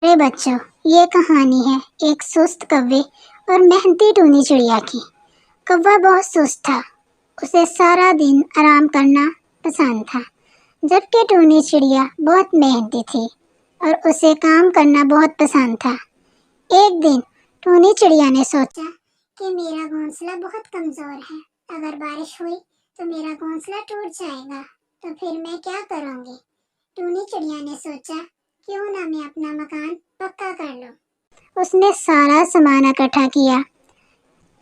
अरे बच्चों, ये कहानी है एक सुस्त कौवे और मेहनती टूनी चिड़िया की। कौवा बहुत सुस्त था। उसे सारा दिन आराम करना पसंद था, जबकि टूनी चिड़िया बहुत मेहनती थी और उसे काम करना बहुत पसंद था। एक दिन टूनी चिड़िया ने सोचा कि मेरा घोंसला बहुत कमजोर है। अगर बारिश हुई तो मेरा घोंसला टूट जाएगा, तो फिर मैं क्या करूंगी। टूनी चिड़िया ने सोचा, क्यों ना मैं अपना मकान पक्का कर लूं। उसने सारा सामान इकट्ठा किया।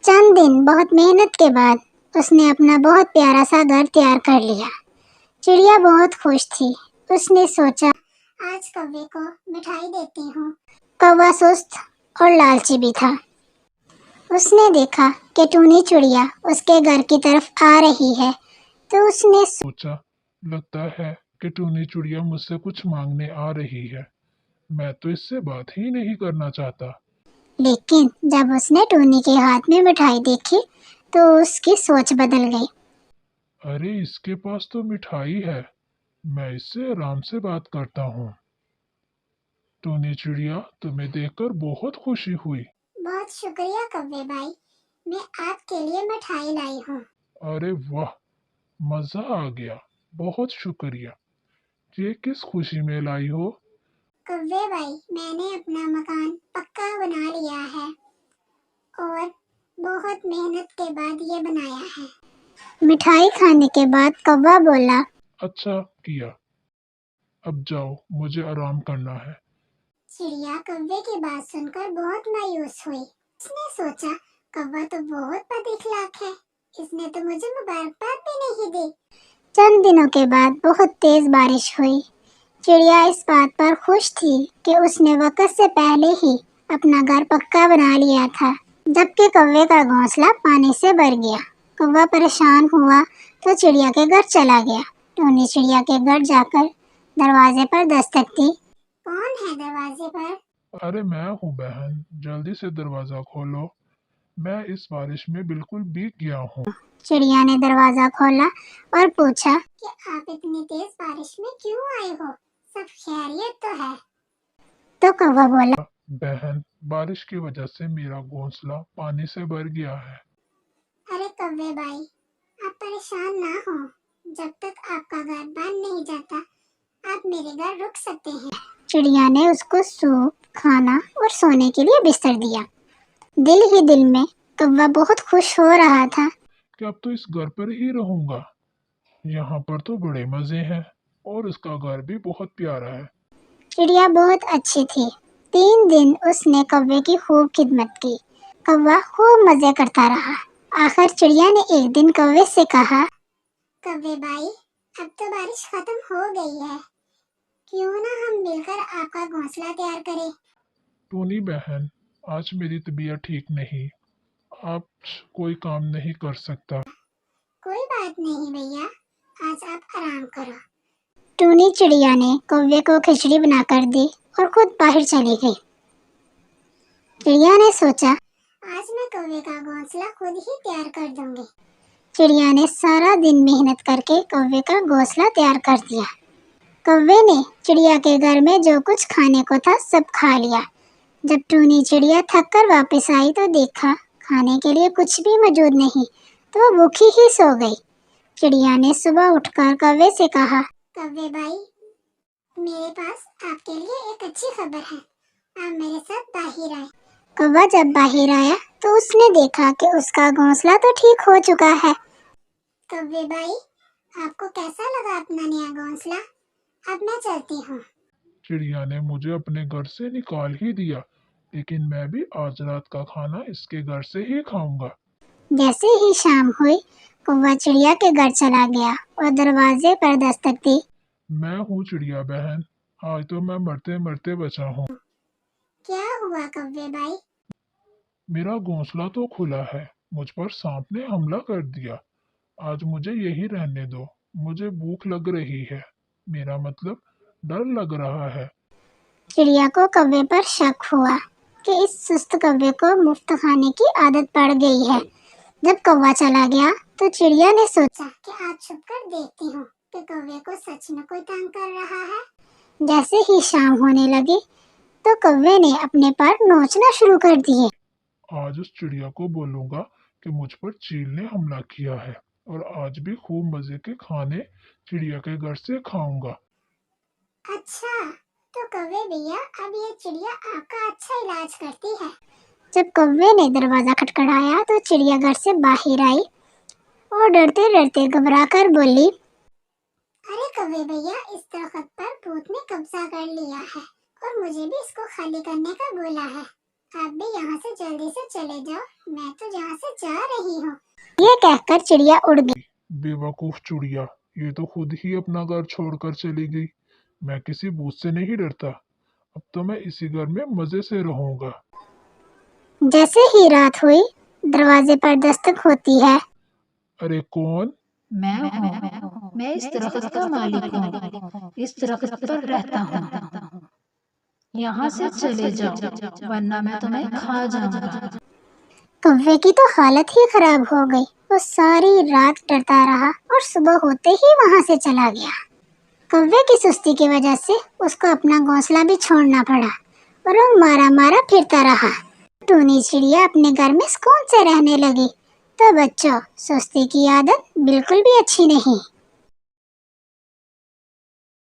चंद दिन बहुत मेहनत के बाद उसने अपना बहुत प्यारा सा घर तैयार कर लिया। चिड़िया बहुत खुश थी। उसने सोचा, आज कौवे को मिठाई देती हूँ। कौवा सुस्त और लालची भी था। उसने देखा कि टूनी चिड़िया उसके घर की तरफ आ रही है, तो उसने सोचा, लगता है कि टूनी चिड़िया मुझसे कुछ मांगने आ रही है। मैं तो इससे बात ही नहीं करना चाहता। लेकिन जब उसने टूनी के हाथ में मिठाई देखी तो उसकी सोच बदल गई। अरे, इसके पास तो मिठाई है। मैं इससे आराम से बात करता हूँ। टूनी चिड़िया, तुम्हें देखकर बहुत खुशी हुई। बहुत शुक्रिया कौवे भाई, मैं आपके लिए मिठाई लाई हूँ। अरे वाह, मजा आ गया। बहुत शुक्रिया। ये किस खुशी में लाई हो? कौवे भाई, मैंने अपना मकान पक्का बना लिया है और बहुत मेहनत के बाद ये बनाया है। मिठाई खाने के बाद कौवा बोला, अच्छा किया। अब जाओ, मुझे आराम करना है। चिड़िया कौवे की बात सुनकर बहुत मायूस हुई। उसने सोचा, कौवा तो बहुत बदअखलाक है, इसने तो मुझे मुबारकबाद भी नहीं दी। चंद दिनों के बाद बहुत तेज बारिश हुई। चिड़िया इस बात पर खुश थी कि उसने वक्त से पहले ही अपना घर पक्का बना लिया था, जबकि कौवे का घोंसला पानी से भर गया। कौवा परेशान हुआ तो चिड़िया के घर चला गया। टूनी चिड़िया के घर जाकर दरवाजे पर दस्तक दी। कौन है दरवाजे पर? अरे मैं हूँ बहन, जल्दी से दरवाजा खोलो। मैं इस बारिश में बिल्कुल भीग गया हूँ। चिड़िया ने दरवाजा खोला और पूछा कि आप इतनी तेज बारिश में क्यों आए हो? सब खैरियत तो है? तो कौवा बोला, बहन, बारिश की वजह से मेरा घोंसला पानी से भर गया है। अरे कौवे भाई, आप परेशान ना हो। जब तक आपका घर बन नहीं जाता, आप मेरे घर रुक सकते हैं। चिड़िया ने उसको सूप, खाना और सोने के लिए बिस्तर दिया। दिल ही दिल में कौवा बहुत खुश हो रहा था। कि अब तो इस घर पर ही रहूंगा। यहाँ पर तो बड़े मजे हैं और इसका घर भी बहुत प्यारा है। चिड़िया बहुत अच्छी थी। 3 दिन उसने कौवे की खूब खिदमत की। कौवा खूब मजे करता रहा। आखिर चिड़िया ने एक दिन कौवे से कहा, कौवे भाई, अब तो बारिश खत्म हो गई है, क्यों ना हम मिलकर आपका घोंसला तैयार करें। टूनी बहन, आज मेरी तबीयत ठीक नहीं। आज कोई काम नहीं कर सकता। कोई बात नहीं भैया, आज आप आराम करो। टूनी चिड़िया ने कौवे को खिचड़ी बनाकर दी और खुद बाहर चली गई। चिड़िया ने सोचा, आज मैं कौवे का घोंसला खुद ही तैयार कर दूंगी। चिड़िया ने सारा दिन मेहनत करके कौवे का घोंसला तैयार कर दिया। कौवे ने चिड़िया के घर में जो कुछ खाने को था सब खा लिया। जब टूनी चिड़िया थक कर वापस आई तो देखा खाने के लिए कुछ भी मौजूद नहीं, तो वो भूखी ही सो गई। चिड़िया ने सुबह उठकर कौवे से कहा, कौवे भाई, मेरे पास आपके लिए एक अच्छी खबर है, आप मेरे साथ बाहर आए। कौवा जब बाहर आया तो उसने देखा कि उसका घोंसला तो ठीक हो चुका है। कौवे भाई, आपको कैसा लगा अपना नया घोंसला? अब मैं चलती हूँ। चिड़िया ने मुझे अपने घर से निकाल ही दिया, लेकिन मैं भी आज रात का खाना इसके घर से ही खाऊंगा। जैसे ही शाम हुई, कौवा चिड़िया के घर चला गया और दरवाजे पर दस्तक दी। मैं हूँ चिड़िया बहन, आज तो मैं मरते मरते बचा हूँ। क्या हुआ कौवे भाई? मेरा घोंसला तो खुला है, मुझ पर सांप ने हमला कर दिया। आज मुझे यही रहने दो। मुझे भूख लग रही है, मेरा मतलब डर लग रहा है। चिड़िया को कौवे पर शक हुआ कि इस सुस्त कौवे को मुफ्त खाने की आदत पड़ गई है। जब कौवा चला गया तो चिड़िया ने सोचा कि आज छुपकर देखती हूँ कि कौवे को सच में कोई तंग कर रहा है। जैसे ही शाम होने लगी तो कौवे ने अपने पर नोचना शुरू कर दिए। आज उस चिड़िया को बोलूंगा कि मुझ पर चील ने हमला किया है और आज भी खूब मजे के खाने चिड़िया के घर से खाऊंगा। अच्छा, तो कौवे भैया, अब ये चिड़िया आपका अच्छा इलाज करती है। जब कौवे ने दरवाजा खटखटाया तो चिड़िया घर से बाहर आई और डरते डरते घबरा कर बोली, अरे कौवे भैया, इस दरख्त पर भूत ने कब्जा कर लिया है और मुझे भी इसको खाली करने का बोला है। आप भी यहाँ से जल्दी से चले जाओ, मैं तो यहाँ से जा रही हूँ। ये कहकर चिड़िया उड़ गई। बेवकूफ चिड़िया, ये तो खुद ही अपना घर छोड़कर चली गई। मैं किसी भूत से नहीं डरता। अब तो मैं इसी घर में मजे से रहूंगा। जैसे ही रात हुई, दरवाजे पर दस्तक होती है। अरे कौन? मैं हूँ, मैं इस दरख्त का मालिक हूँ, इस दरख्त पर रहता हूँ। यहाँ से चले जाओ वरना मैं तुम्हें खा जाऊंगा। कौवे की तो हालत ही खराब हो गई। वो सारी रात डरता रहा और सुबह होते ही वहाँ से चला गया। कौवे की सुस्ती की वजह से उसको अपना घोंसला भी छोड़ना पड़ा और वो मारा मारा फिरता रहा। टूनी चिड़िया अपने घर में सुकून से रहने लगी। तो बच्चों, सुस्ती की आदत बिल्कुल भी अच्छी नहीं।